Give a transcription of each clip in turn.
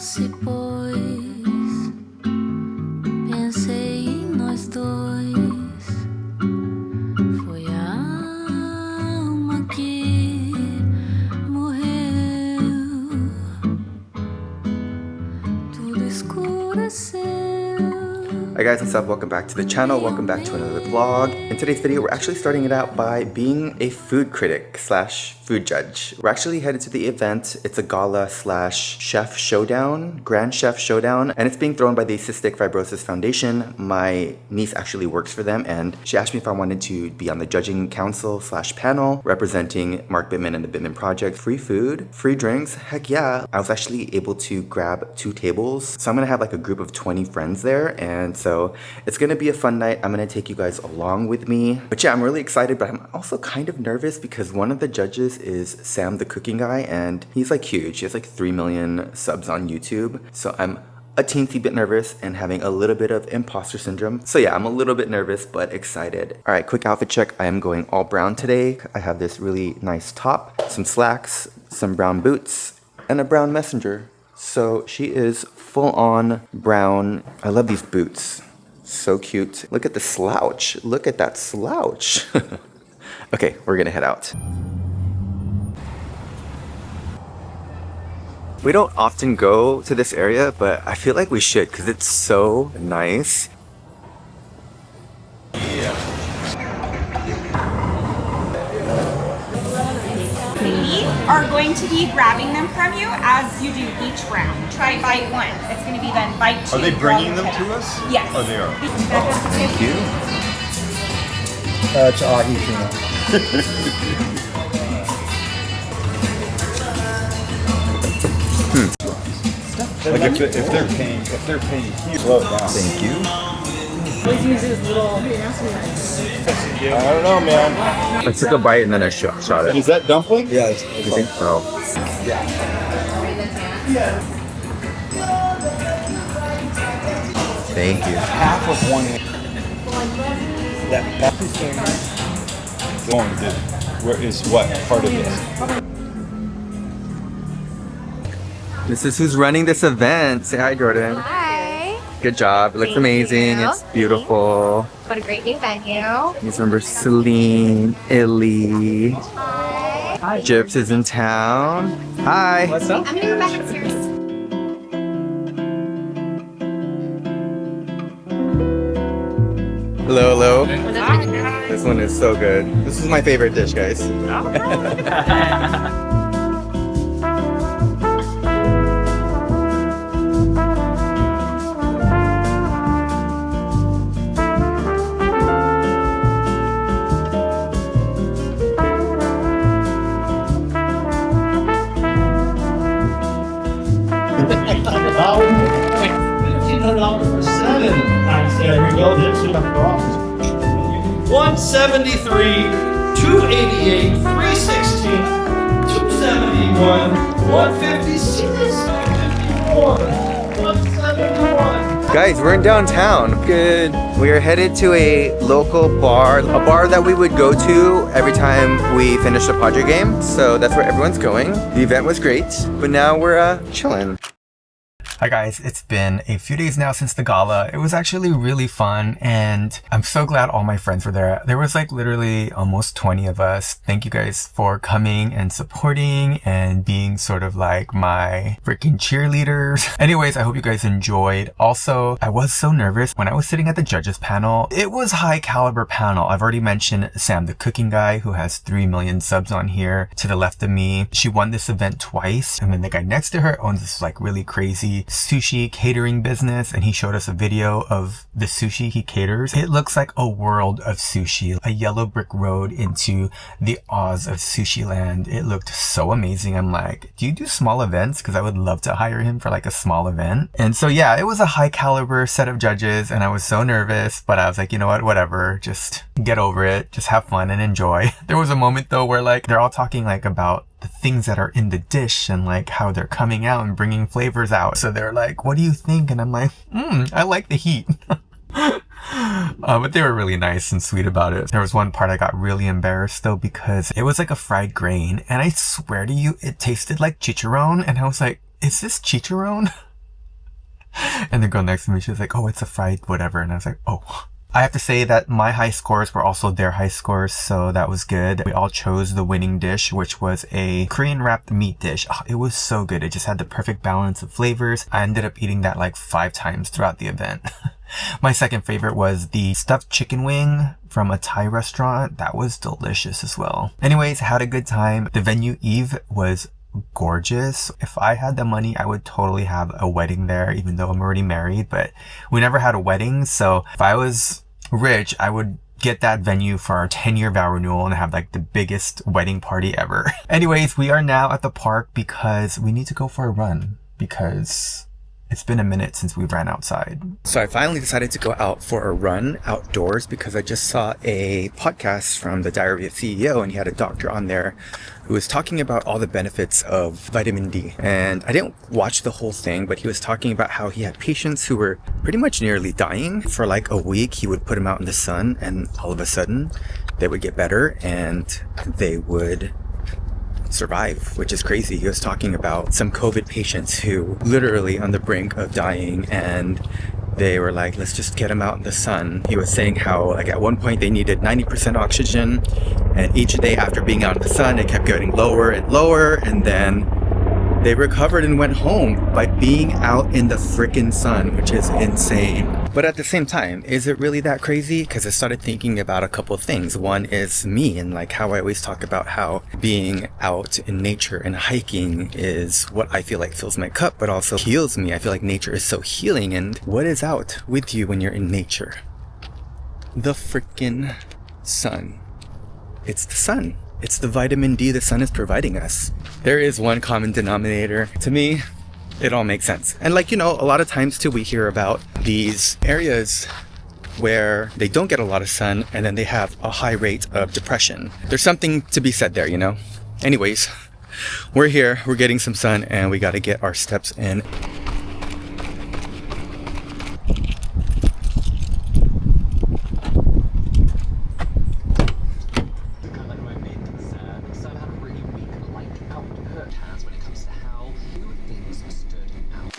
se pôs. Pensei em nós dois. Foi a alma que morreu. Tudo escureceu. Hi guys, what's up? Welcome back to the channel. Welcome back to another vlog. In today's video, we're actually starting it out by being a food critic slash food judge. We're actually headed to the event. It's a gala slash chef showdown, grand chef showdown, and it's being thrown by the Cystic Fibrosis Foundation. My niece actually works for them, and she asked me if I wanted to be on the judging council slash panel representing Mark Bittman and the Bittman Project. Free food, free drinks, heck yeah. I was actually able to grab 2 tables. So I'm gonna have like a group of 20 friends there, and so it's gonna be a fun night. I'm gonna take you guys along with me. But yeah, I'm really excited, but I'm also kind of nervous because one of the judges is Sam the cooking guy, and he's like huge. He has like 3 million subs on YouTube. So I'm a teensy bit nervous and having a little bit of imposter syndrome. So yeah, I'm a little bit nervous, but excited. All right, quick outfit check. I am going all brown today. I have this really nice top, some slacks, some brown boots, and a brown messenger. So she is full on brown. I love these boots. So cute. Look at the slouch. Look at that slouch. Okay, we're gonna head out. We don't often go to this area, but I feel like we should because it's so nice. We are going to be grabbing them from you as you do each round. Try bite 1. It's going to be then bite 2. Are they bringing them to us? Yes. Oh, they are. Thank you. It's ahi tuna. Like if they're paying huge, slow it down. Thank you. I don't know, man. I took a bite and then I shot it. Is that dumpling? Yeah, You think? Oh. Thank you. Half of one. That going to where is what part of this? This is who's running this event. Say hi, Jordan. Hi. Good job. It looks Thank amazing. you. It's beautiful. What a great new venue. These members Celine, Illy. Hi. Gyps is in town. Hi. I'm gonna go back upstairs. Hello, hello. This one is so good. This is my favorite dish, guys. $1,500 for 7. There we go. There's 173, 288, 316, 271, 156, 54, 171. Guys, we're in downtown. Good. We are headed to a local bar, a bar that we would go to every time we finish a Padre game. So that's where everyone's going. The event was great, but now we're chilling. Hi guys, it's been a few days now since the gala. It was actually really fun and I'm so glad all my friends were there. There was like literally almost 20 of us. Thank you guys for coming and supporting and being sort of like my freaking cheerleaders. Anyways, I hope you guys enjoyed. Also, I was so nervous when I was sitting at the judges panel. It was high caliber panel. I've already mentioned Sam the cooking guy who has 3 million subs on here to the left of me. She won this event twice, and then the guy next to her owns this like really crazy sushi catering business, and he showed us a video of the sushi he caters. It looks like a world of sushi, a yellow brick road into the Oz of sushi land. It looked so amazing. I'm like, do you do small events? Because I would love to hire him for like a small event. And so yeah, it was a high caliber set of judges and I was so nervous, but I was like, you know what, whatever, just get over it, just have fun and enjoy. There was a moment though where like they're all talking like about the things that are in the dish and like how they're coming out and bringing flavors out. So they're like, what do you think? And I'm like, I like the heat. But they were really nice and sweet about it. There was one part I got really embarrassed though, because it was like a fried grain and I swear to you, it tasted like chicharron. And I was like, is this chicharron? And the girl next to me, she was like, oh, it's a fried whatever. And I was like, oh. I have to say that my high scores were also their high scores, so that was good. We all chose the winning dish, which was a Korean wrapped meat dish. Oh, it was so good. It just had the perfect balance of flavors. I ended up eating that like 5 times throughout the event. My second favorite was the stuffed chicken wing from a Thai restaurant. That was delicious as well. Anyways, had a good time. The venue Eve was gorgeous. If I had the money, I would totally have a wedding there, even though I'm already married, but we never had a wedding. So if I was rich, I would get that venue for our 10-year vow renewal and have like the biggest wedding party ever. Anyways, we are now at the park because we need to go for a run because it's been a minute since we ran outside. So I finally decided to go out for a run outdoors because I just saw a podcast from the Diary of a CEO, and he had a doctor on there who was talking about all the benefits of vitamin D. And I didn't watch the whole thing, but he was talking about how he had patients who were pretty much nearly dying. For like a week, he would put them out in the sun, and all of a sudden they would get better and they would survive, which is crazy. He was talking about some COVID patients who literally on the brink of dying, and they were like, let's just get them out in the sun. He was saying how like at one point they needed 90% oxygen, and each day after being out in the sun it kept getting lower and lower, and then they recovered and went home by being out in the frickin' sun, which is insane. But at the same time, is it really that crazy? Because I started thinking about a couple of things. One is me, and like how I always talk about how being out in nature and hiking is what I feel like fills my cup, but also heals me. I feel like nature is so healing. And what is out with you when you're in nature? The frickin' sun. It's the sun. It's the vitamin D the sun is providing us. There is one common denominator. To me, it all makes sense. And like, you know, a lot of times too, we hear about these areas where they don't get a lot of sun and then they have a high rate of depression. There's something to be said there, you know? Anyways, we're here, we're getting some sun, and we gotta get our steps in.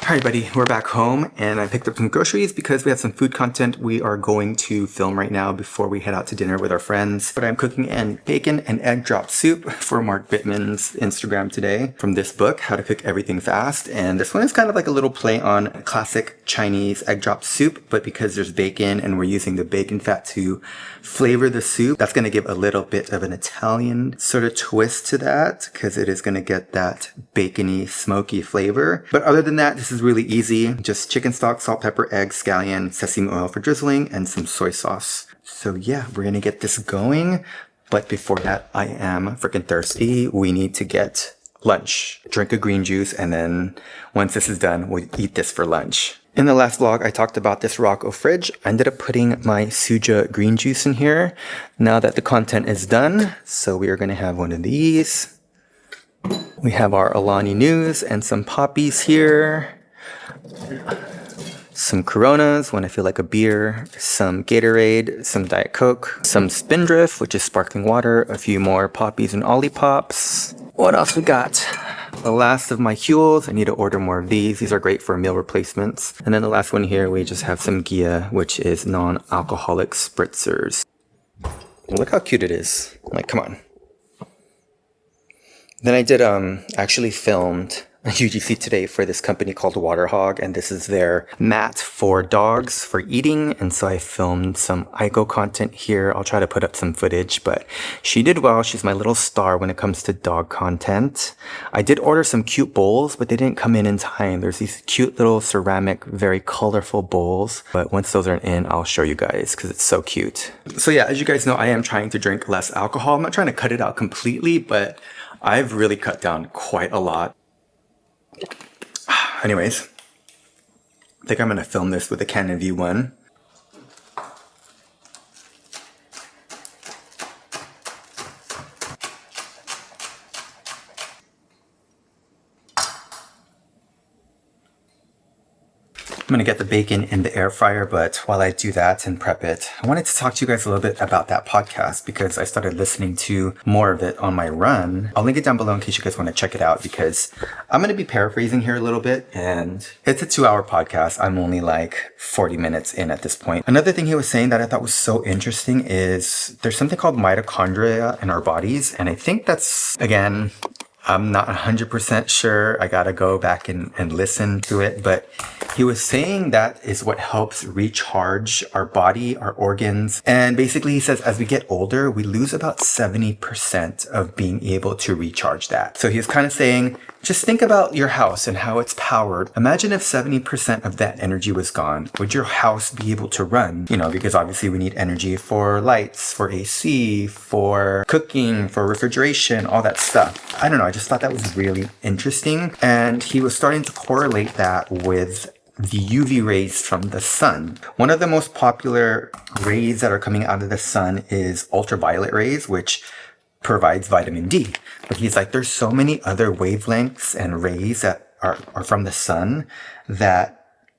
Alright buddy, we're back home and I picked up some groceries because we have some food content we are going to film right now before we head out to dinner with our friends. But I'm cooking an bacon and egg drop soup for Mark Bittman's Instagram today from this book, How to Cook Everything Fast. And this one is kind of like a little play on classic Chinese egg drop soup, but because there's bacon and we're using the bacon fat to flavor the soup, that's going to give a little bit of an Italian sort of twist to that because it is going to get that bacony, smoky flavor. But other than that, this is really easy. Just chicken stock, salt, pepper, egg, scallion, sesame oil for drizzling, and some soy sauce. So yeah, we're gonna get this going. But before that, I am freaking thirsty. We need to get lunch. Drink a green juice, and then once this is done, we'll eat this for lunch. In the last vlog, I talked about this Rocco fridge. I ended up putting my Suja green juice in here now that the content is done. So we are gonna have one of these. We have our Alani News and some poppies here. Some Coronas when I feel like a beer, some Gatorade, some Diet Coke, some Spindrift, which is sparkling water, a few more poppies and Olippops. What else we got? The last of my Huels. I need to order more of these. These are great for meal replacements. And then the last one here, we just have some Gia, which is non-alcoholic spritzers. Look how cute it is. Like, come on. Then I did actually filmed a UGC today for this company called Water Hog, and this is their mat for dogs for eating. And so I filmed some Aiko content here. I'll try to put up some footage, but she did well. She's my little star when it comes to dog content. I did order some cute bowls, but they didn't come in time. There's these cute little ceramic, very colorful bowls, but once those are in, I'll show you guys because it's so cute. So yeah, as you guys know, I am trying to drink less alcohol. I'm not trying to cut it out completely, but I've really cut down quite a lot. Anyways, I think I'm going to film this with a Canon V1. I'm gonna get the bacon in the air fryer, but while I do that and prep it, I wanted to talk to you guys a little bit about that podcast because I started listening to more of it on my run. I'll link it down below in case you guys want to check it out because I'm gonna be paraphrasing here a little bit, and it's a 2-hour podcast. I'm only like 40 minutes in at this point. Another thing he was saying that I thought was so interesting is there's something called mitochondria in our bodies, and I think that's, again, I'm not 100% sure. I gotta go back and listen to it. But he was saying that is what helps recharge our body, our organs. And basically he says as we get older, we lose about 70% of being able to recharge that. So he was kind of saying, just think about your house and how it's powered. Imagine if 70% of that energy was gone. Would your house be able to run? You know, because obviously we need energy for lights, for AC, for cooking, for refrigeration, all that stuff. I don't know. I just thought that was really interesting. And he was starting to correlate that with the UV rays from the sun. One of the most popular rays that are coming out of the sun is ultraviolet rays, which provides vitamin D. But he's like, there's so many other wavelengths and rays that are from the sun that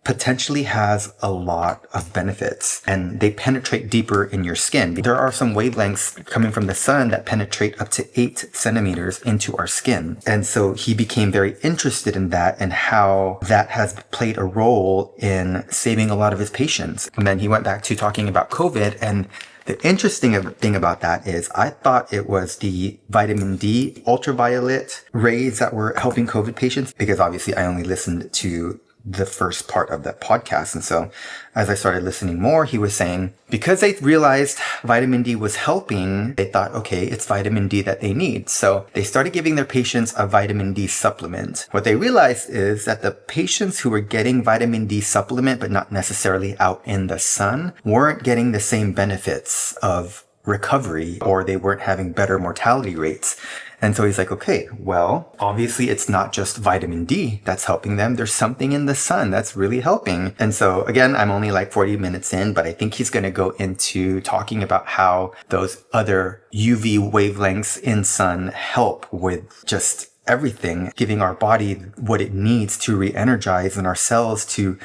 potentially has a lot of benefits, and they penetrate deeper in your skin. There are some wavelengths coming from the sun that penetrate up to 8 centimeters into our skin. And so he became very interested in that and how that has played a role in saving a lot of his patients. And then he went back to talking about COVID, and the interesting thing about that is I thought it was the vitamin D ultraviolet rays that were helping COVID patients, because obviously I only listened to the first part of that podcast. And so as I started listening more, he was saying because they realized vitamin D was helping, they thought, okay, it's vitamin D that they need. So they started giving their patients a vitamin D supplement. What they realized is that the patients who were getting vitamin D supplement, but not necessarily out in the sun, weren't getting the same benefits of recovery, or they weren't having better mortality rates. And so he's like, okay, well, obviously it's not just vitamin D that's helping them. There's something in the sun that's really helping. And so again, I'm only like 40 minutes in, but I think he's going to go into talking about how those other UV wavelengths in sun help with just everything, giving our body what it needs to re-energize and our cells to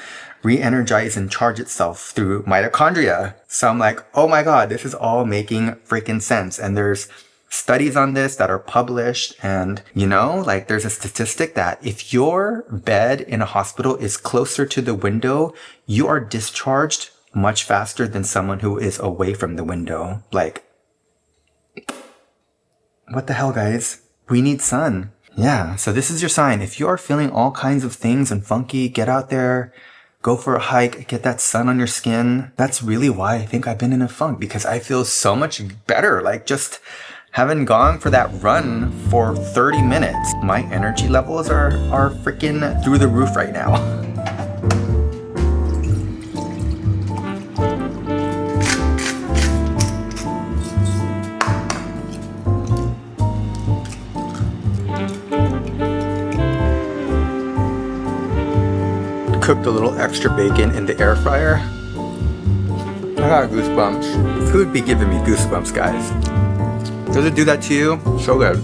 re-energize and charge itself through mitochondria. So I'm like, oh my God, this is all making freaking sense. And there's studies on this that are published, and you know, like there's a statistic that if your bed in a hospital is closer to the window, you are discharged much faster than someone who is away from the window. Like, what the hell, guys? We need sun. Yeah, so this is your sign. If you are feeling all kinds of things and funky, get out there, go for a hike, get that sun on your skin. That's really why I think I've been in a funk, because I feel so much better. Like just having gone for that run for 30 minutes, my energy levels are freaking through the roof right now. Cooked a little extra bacon in the air fryer. I got goosebumps. Food be giving me goosebumps, guys. Does it do that to you? So good.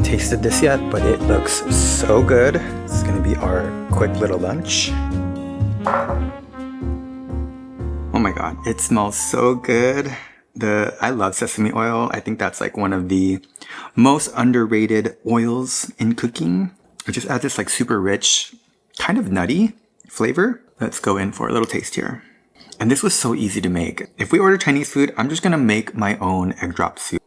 Tasted this yet, but it looks so good. It's gonna be our quick little lunch. Oh my God, it smells so good. I love sesame oil. I think that's like one of the most underrated oils in cooking. It just adds this like super rich, kind of nutty flavor. Let's go in for a little taste here. And this was so easy to make. If we order Chinese food, I'm just gonna make my own egg drop soup.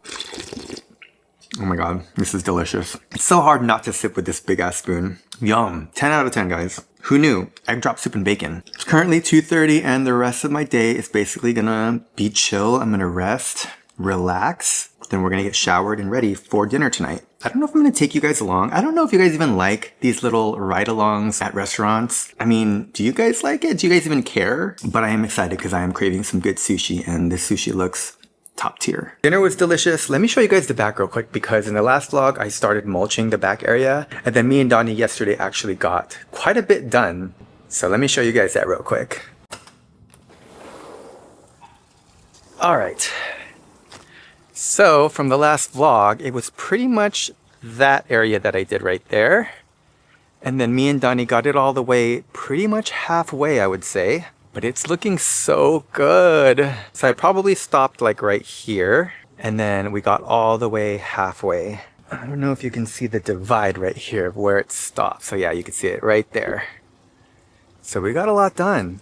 Oh my God, this is delicious. It's so hard not to sip with this big ass spoon. Yum. 10 out of 10, guys. Who knew? Egg drop soup and bacon. It's currently 2:30 and the rest of my day is basically gonna be chill. I'm gonna rest, relax, then we're gonna get showered and ready for dinner tonight. I don't know if I'm gonna take you guys along. I don't know if you guys even like these little ride-alongs at restaurants. I mean, do you guys like it? Do you guys even care? But I am excited because I am craving some good sushi, and this sushi looks top tier. Dinner was delicious. Let me show you guys the back real quick, because in the last vlog, I started mulching the back area, and then me and Donnie yesterday actually got quite a bit done. So let me show you guys that real quick. All right. So from the last vlog, it was pretty much that area that I did right there. And then me and Donnie got it all the way pretty much halfway, I would say. But it's looking so good. So I probably stopped like right here. And then we got all the way halfway. I don't know if you can see the divide right here of where it stopped. So yeah, you can see it right there. So we got a lot done.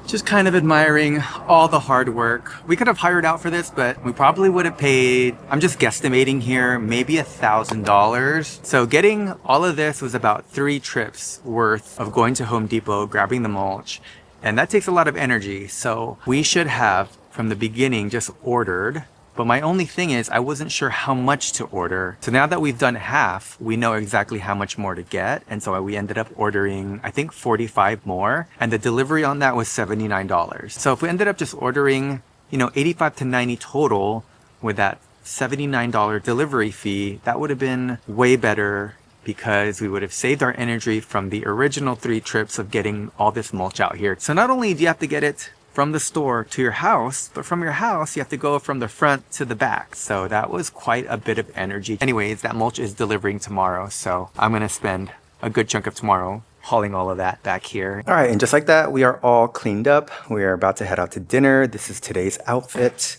Just kind of admiring all the hard work. We could have hired out for this, but we probably would have paid, I'm just guesstimating here, maybe $1,000. So getting all of this was about 3 trips worth of going to Home Depot, grabbing the mulch. And that takes a lot of energy. So we should have, from the beginning, just ordered. But my only thing is, I wasn't sure how much to order. So now that we've done half, we know exactly how much more to get. And so we ended up ordering, I think 45 more. And the delivery on that was $79. So if we ended up just ordering, 85 to 90 total with that $79 delivery fee, that would have been way better, because we would have saved our energy from the original 3 trips of getting all this mulch out here. So not only do you have to get it from the store to your house, but from your house, you have to go from the front to the back. So that was quite a bit of energy. Anyways, that mulch is delivering tomorrow. So I'm gonna spend a good chunk of tomorrow hauling all of that back here. All right, and just like that, we are all cleaned up. We are about to head out to dinner. This is today's outfit.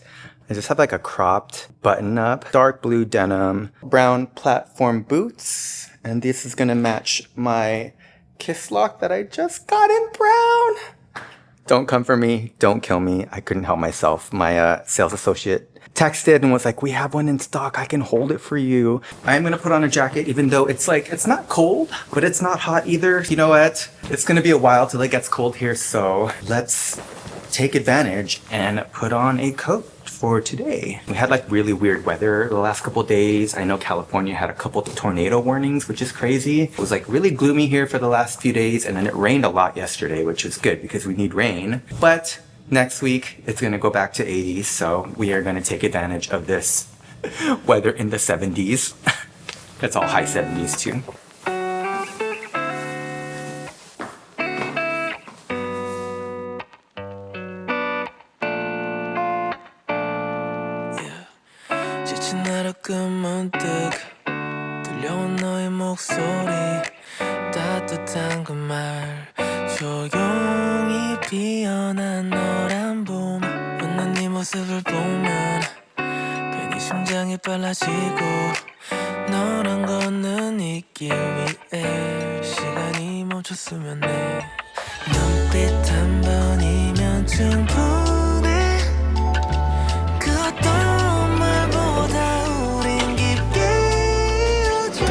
I just have like a cropped button up, dark blue denim, brown platform boots. And this is gonna match my kiss lock that I just got in brown. Don't come for me, don't kill me. I couldn't help myself. My sales associate texted and was like, we have one in stock, I can hold it for you. I'm gonna put on a jacket, even though it's not cold, but it's not hot either. You know what? It's gonna be a while till it gets cold here, so let's take advantage and put on a coat for today. We had like really weird weather the last couple days. I know California had a couple of tornado warnings, which is crazy. It was like really gloomy here for the last few days, and then it rained a lot yesterday, which is good because we need rain. But next week it's gonna go back to 80s, so we are gonna take advantage of this weather in the 70s. It's all high 70s too. 문득 들려온 너의 목소리 따뜻한 그 말 조용히 피어난 노란 봄 웃는 네 모습을 보면 괜히 심장이 빨라지고 너랑 걷는 이 길 위에 시간이 멈췄으면 해 눈빛 한 번이면 충분해 그 어떤 말보다 우린 깊게 이어져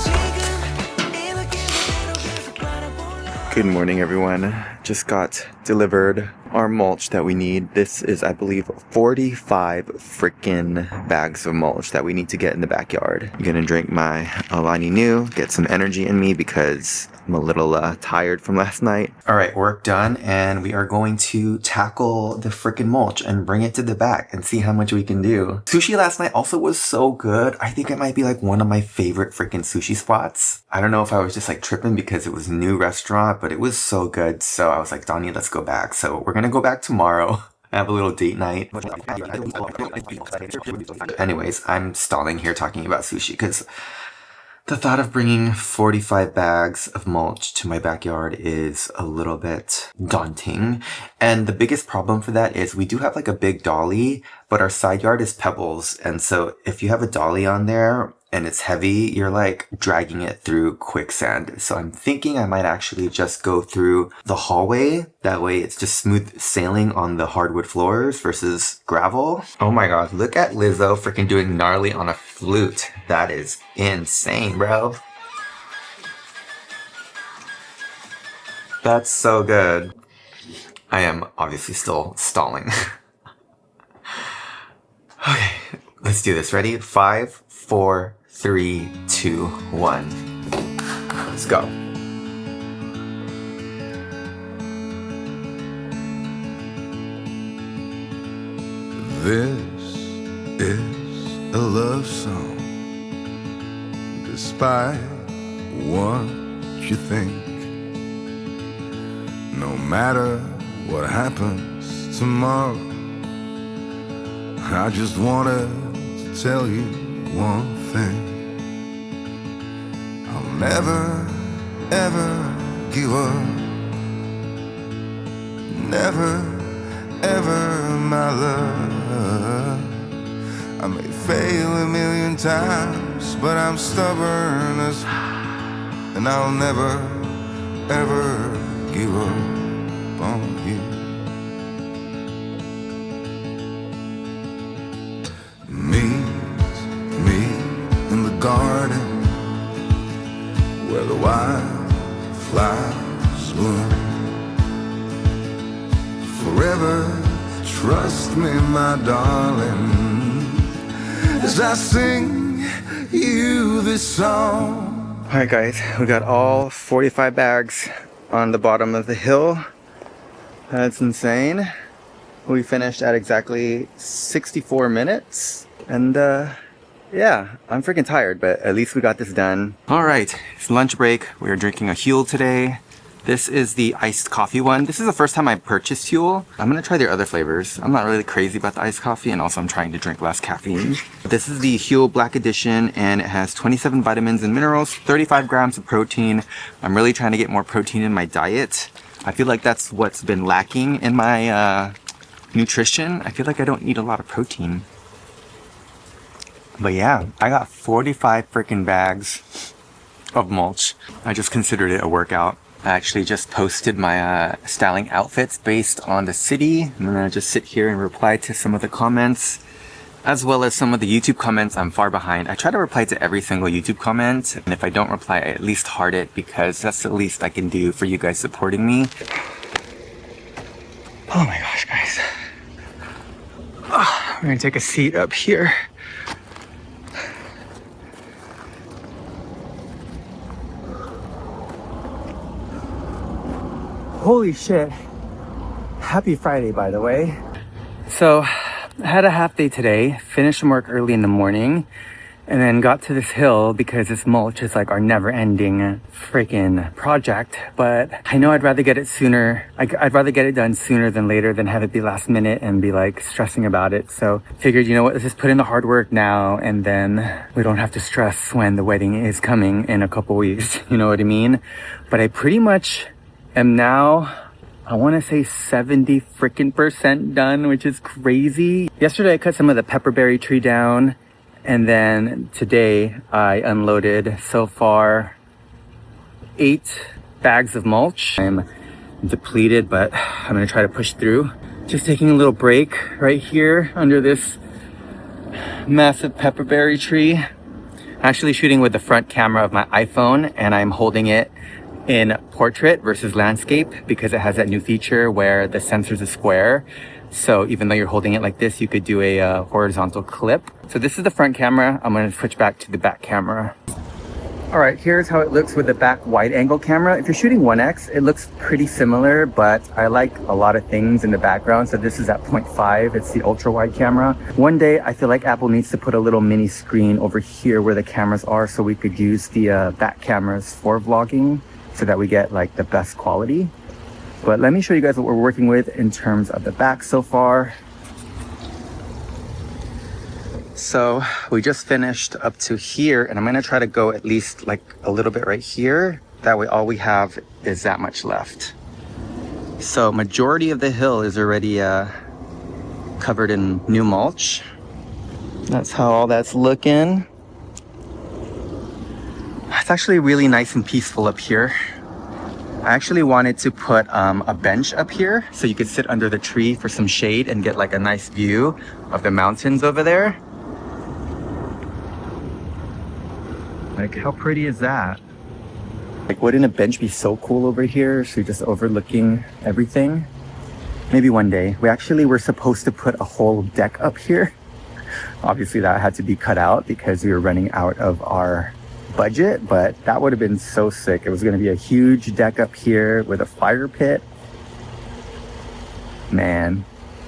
지금 이 느낌 그대로 계속 바라볼래. Good morning, everyone. Just got delivered our mulch that we need. This is, I believe, 45 freaking bags of mulch that we need to get in the backyard. I'm gonna drink my Alani Nu, get some energy in me because I'm a little tired from last night. All right, work done, and we are going to tackle the freaking mulch and bring it to the back and see how much we can do. Sushi last night also was so good. I think it might be like one of my favorite freaking sushi spots. I don't know if I was just like tripping because it was a new restaurant, but it was so good. So I was like, Donnie, let's go back. So we're gonna go back tomorrow. I have a little date night. Anyways, I'm stalling here talking about sushi because the thought of bringing 45 bags of mulch to my backyard is a little bit daunting. And the biggest problem for that is we do have like a big dolly, but our side yard is pebbles. And so if you have a dolly on there and it's heavy, you're like dragging it through quicksand. So I'm thinking I might actually just go through the hallway. That way it's just smooth sailing on the hardwood floors versus gravel. Oh my god, look at Lizzo freaking doing gnarly on a flute. That is insane, bro. That's so good. I am obviously still stalling. Let's do this. Ready? 5, 4, 3, 2, 1. Let's go. This is a love song. Despite what you think, no matter what happens tomorrow, I just wanted to tell you one thing. I'll never, ever give up. Never, ever, my love. I may fail a million times, but I'm stubborn as and I'll never, ever give up on you. Meet me in the garden where the wildflowers bloom. Forever, trust me, my darling, as I sing you this song. All right, guys, we got all 45 bags on the bottom of the hill. That's insane. We finished at exactly 64 minutes. And yeah, I'm freaking tired, but at least we got this done. All right, it's lunch break. We're drinking a Huel today. This is the iced coffee one. This is the first time I purchased Huel. I'm gonna try their other flavors. I'm not really crazy about the iced coffee, and also I'm trying to drink less caffeine. This is the Huel Black Edition, and it has 27 vitamins and minerals, 35 grams of protein. I'm really trying to get more protein in my diet. I feel like that's what's been lacking in my nutrition. I feel like I don't eat a lot of protein. But yeah, I got 45 freaking bags of mulch. I just considered it a workout. I actually just posted my styling outfits based on the city. I'm gonna just sit here and reply to some of the comments, as well as some of the YouTube comments. I'm far behind. I try to reply to every single YouTube comment, and if I don't reply, I at least heart it, because that's the least I can do for you guys supporting me. Oh my gosh, guys. Oh, we're gonna take a seat up here. Holy shit. Happy Friday, by the way. So, I had a half day today, finished some work early in the morning, and then got to this hill because this mulch is like our never-ending freaking project. But I know I'd rather get it sooner. I'd rather get it done sooner than later than have it be last minute and be like stressing about it. So figured, you know what, let's just put in the hard work now, and then we don't have to stress when the wedding is coming in a couple weeks. You know what I mean? But I pretty much am now, I want to say 70 freaking% done, which is crazy. Yesterday I cut some of the pepperberry tree down, and then today I unloaded so far 8 bags of mulch. I'm depleted, but I'm gonna try to push through. Just taking a little break right here under this massive pepperberry tree. Actually shooting with the front camera of my iPhone, and I'm holding it in portrait versus landscape because it has that new feature where the sensor's a square. So even though you're holding it like this, you could do a horizontal clip. So this is the front camera. I'm going to switch back to the back camera. All right, here's how it looks with the back wide angle camera. If you're shooting 1x, it looks pretty similar, but I like a lot of things in the background. So this is at 0.5. It's the ultra wide camera. One day, I feel like Apple needs to put a little mini screen over here where the cameras are, so we could use the back cameras for vlogging, so that we get like the best quality. But let me show you guys what we're working with in terms of the back so far. So we just finished up to here, and I'm gonna try to go at least like a little bit right here. That way all we have is that much left. So majority of the hill is already covered in new mulch. That's how all that's looking. It's actually really nice and peaceful up here. I actually wanted to put a bench up here so you could sit under the tree for some shade and get like a nice view of the mountains over there. Like, how pretty is that? Like, wouldn't a bench be so cool over here? So you're just overlooking everything. Maybe one day. We actually were supposed to put a whole deck up here, Obviously that had to be cut out because we were running out of our budget, but that would have been so sick. It was going to be a huge deck up here with a fire pit. Man,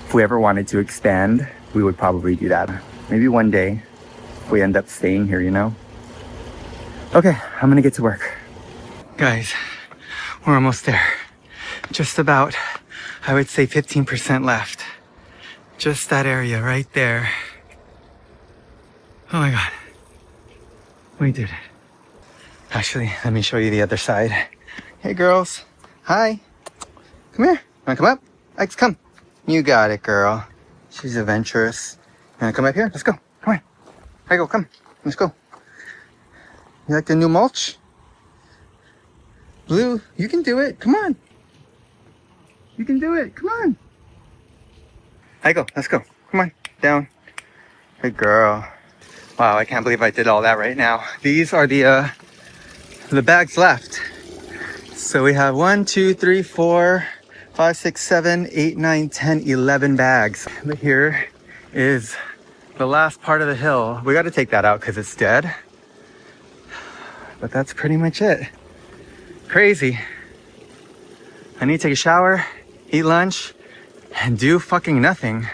if we ever wanted to expand, we would probably do that. Maybe one day if we end up staying here, you know? Okay, I'm gonna get to work. Guys, we're almost there. Just about, I would say 15% left. Just that area right there. Oh my God. We did it. Actually, let me show you the other side. Hey girls. Hi. Come here. Wanna come up? Ike's, come. You got it, girl. She's adventurous. You wanna come up here? Let's go. Come on. Ike, come. Let's go. You like the new mulch? Blue, you can do it. Come on. You can do it. Come on. Ike, let's go. Come on. Down. Good girl. Wow, I can't believe I did all that right now. These are the bags left. So we have 1, 2, 3, 4, 5, 6, 7, 8, 9, 10, 11 bags. But here is the last part of the hill. We got to take that out because it's dead. But that's pretty much it. Crazy. I need to take a shower, eat lunch, and do fucking nothing.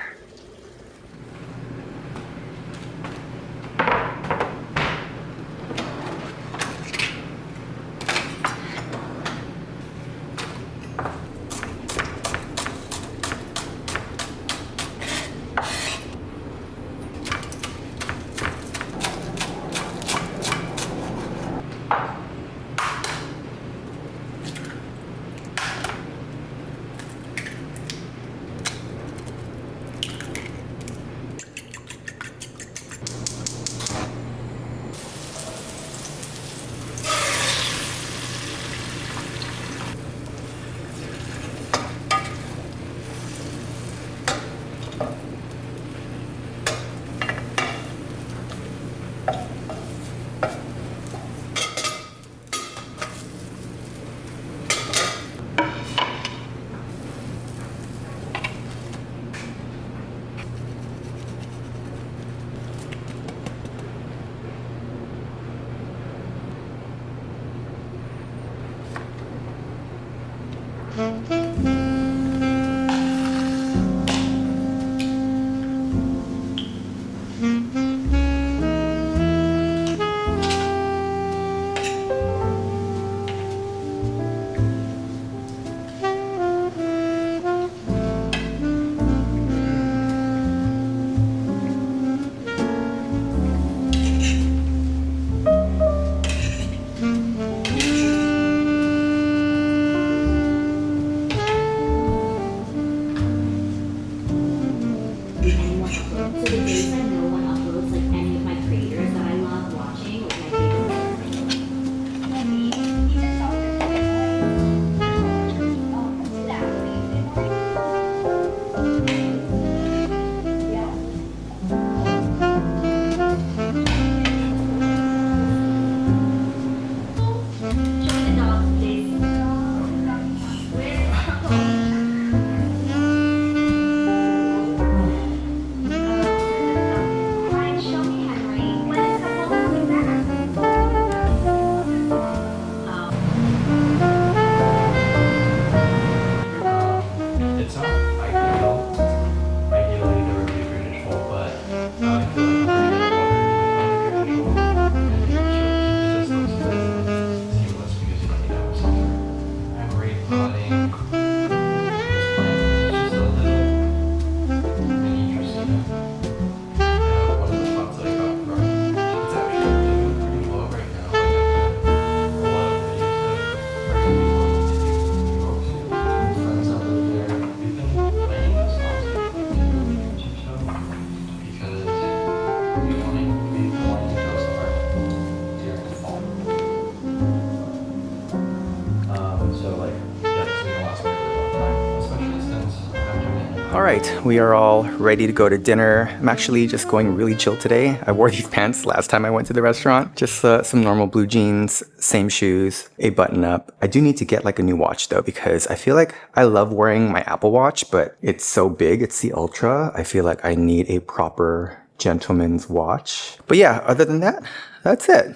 All right, we are all ready to go to dinner. I'm actually just going really chill today. I wore these pants last time I went to the restaurant. Just some normal blue jeans, same shoes, a button up. I do need to get like a new watch though, because I feel like I love wearing my Apple Watch, but it's so big. It's the Ultra. I feel like I need a proper gentleman's watch. But yeah, other than that, that's it.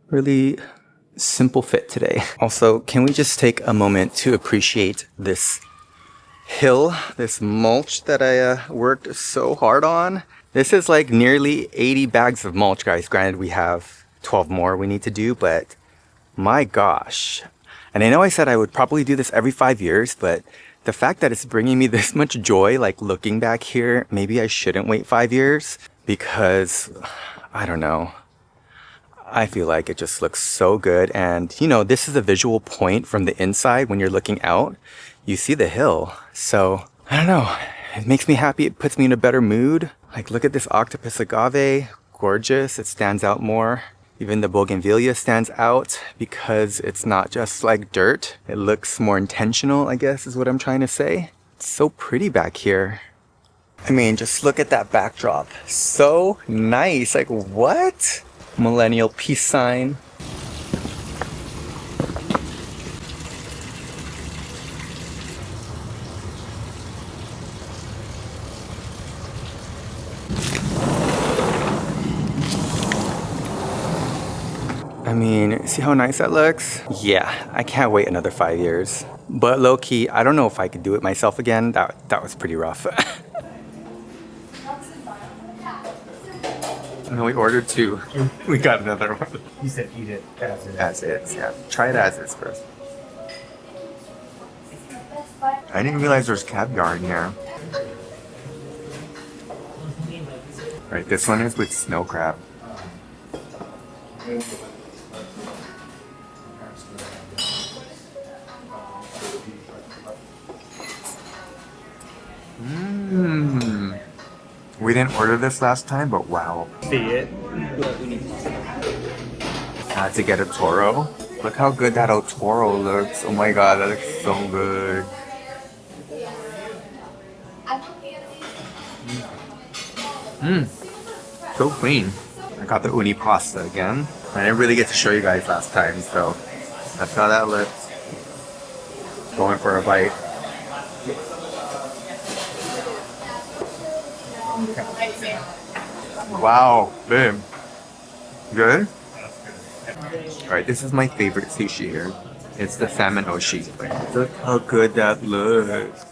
Really simple fit today. Also, can we just take a moment to appreciate this hill, this mulch that I worked so hard on? This is like nearly 80 bags of mulch, guys. Granted, we have 12 more we need to do, but my gosh. And I know I said I would probably do this every 5 years, but the fact that it's bringing me this much joy, like looking back here, maybe I shouldn't wait 5 years because, I don't know. I feel like it just looks so good. And, you know, this is a visual point from the inside when you're looking out. You see the hill. So, I don't know. It makes me happy. It puts me in a better mood. Like, look at this octopus agave. Gorgeous. It stands out more. Even the bougainvillea stands out because it's not just like dirt. It looks more intentional, I guess is what I'm trying to say. It's so pretty back here. I mean, just look at that backdrop. So nice. Like, what? Millennial peace sign. I mean, see how nice that looks? Yeah, I can't wait another 5 years. But low-key, I don't know if I could do it myself again. That was pretty rough. No, we ordered 2. We got another one. You said eat it as it is. As is, yeah. Try it as is first. I didn't realize there's caviar in here. Alright, this one is with snow crab. We didn't order this last time, but wow. See it? I had to get a Toro. Look how good that El Toro looks. Oh my god, that looks so good. So clean. I got the uni pasta again. I didn't really get to show you guys last time, so that's how that looks. Going for a bite. Wow, babe. Good? Alright, this is my favorite sushi here. It's the salmon oshi. Look how good that looks.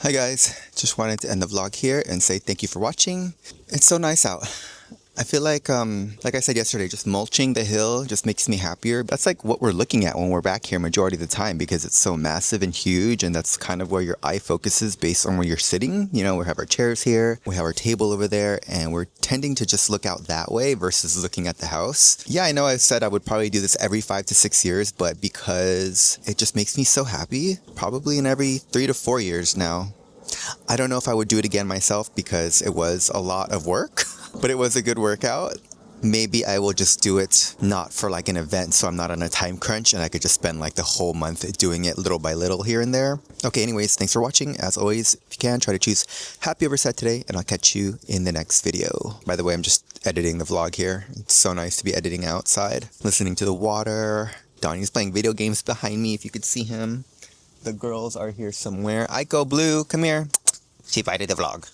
Hi guys, just wanted to end the vlog here and say thank you for watching. It's so nice out. I feel like I said yesterday, just mulching the hill just makes me happier. That's like what we're looking at when we're back here majority of the time because it's so massive and huge, and that's kind of where your eye focuses based on where you're sitting. You know, we have our chairs here, we have our table over there, and we're tending to just look out that way versus looking at the house. Yeah, I know I said I would probably do this every 5 to 6 years, but because it just makes me so happy, probably in every 3 to 4 years now. I don't know if I would do it again myself because it was a lot of work. But it was a good workout. Maybe I will just do it not for like an event so I'm not on a time crunch and I could just spend like the whole month doing it little by little here and there. Okay, anyways, thanks for watching. As always, if you can, try to choose happy over sad today and I'll catch you in the next video. By the way, I'm just editing the vlog here. It's so nice to be editing outside, listening to the water. Donnie's playing video games behind me if you could see him. The girls are here somewhere. Iko Blue, come here. She invited the vlog.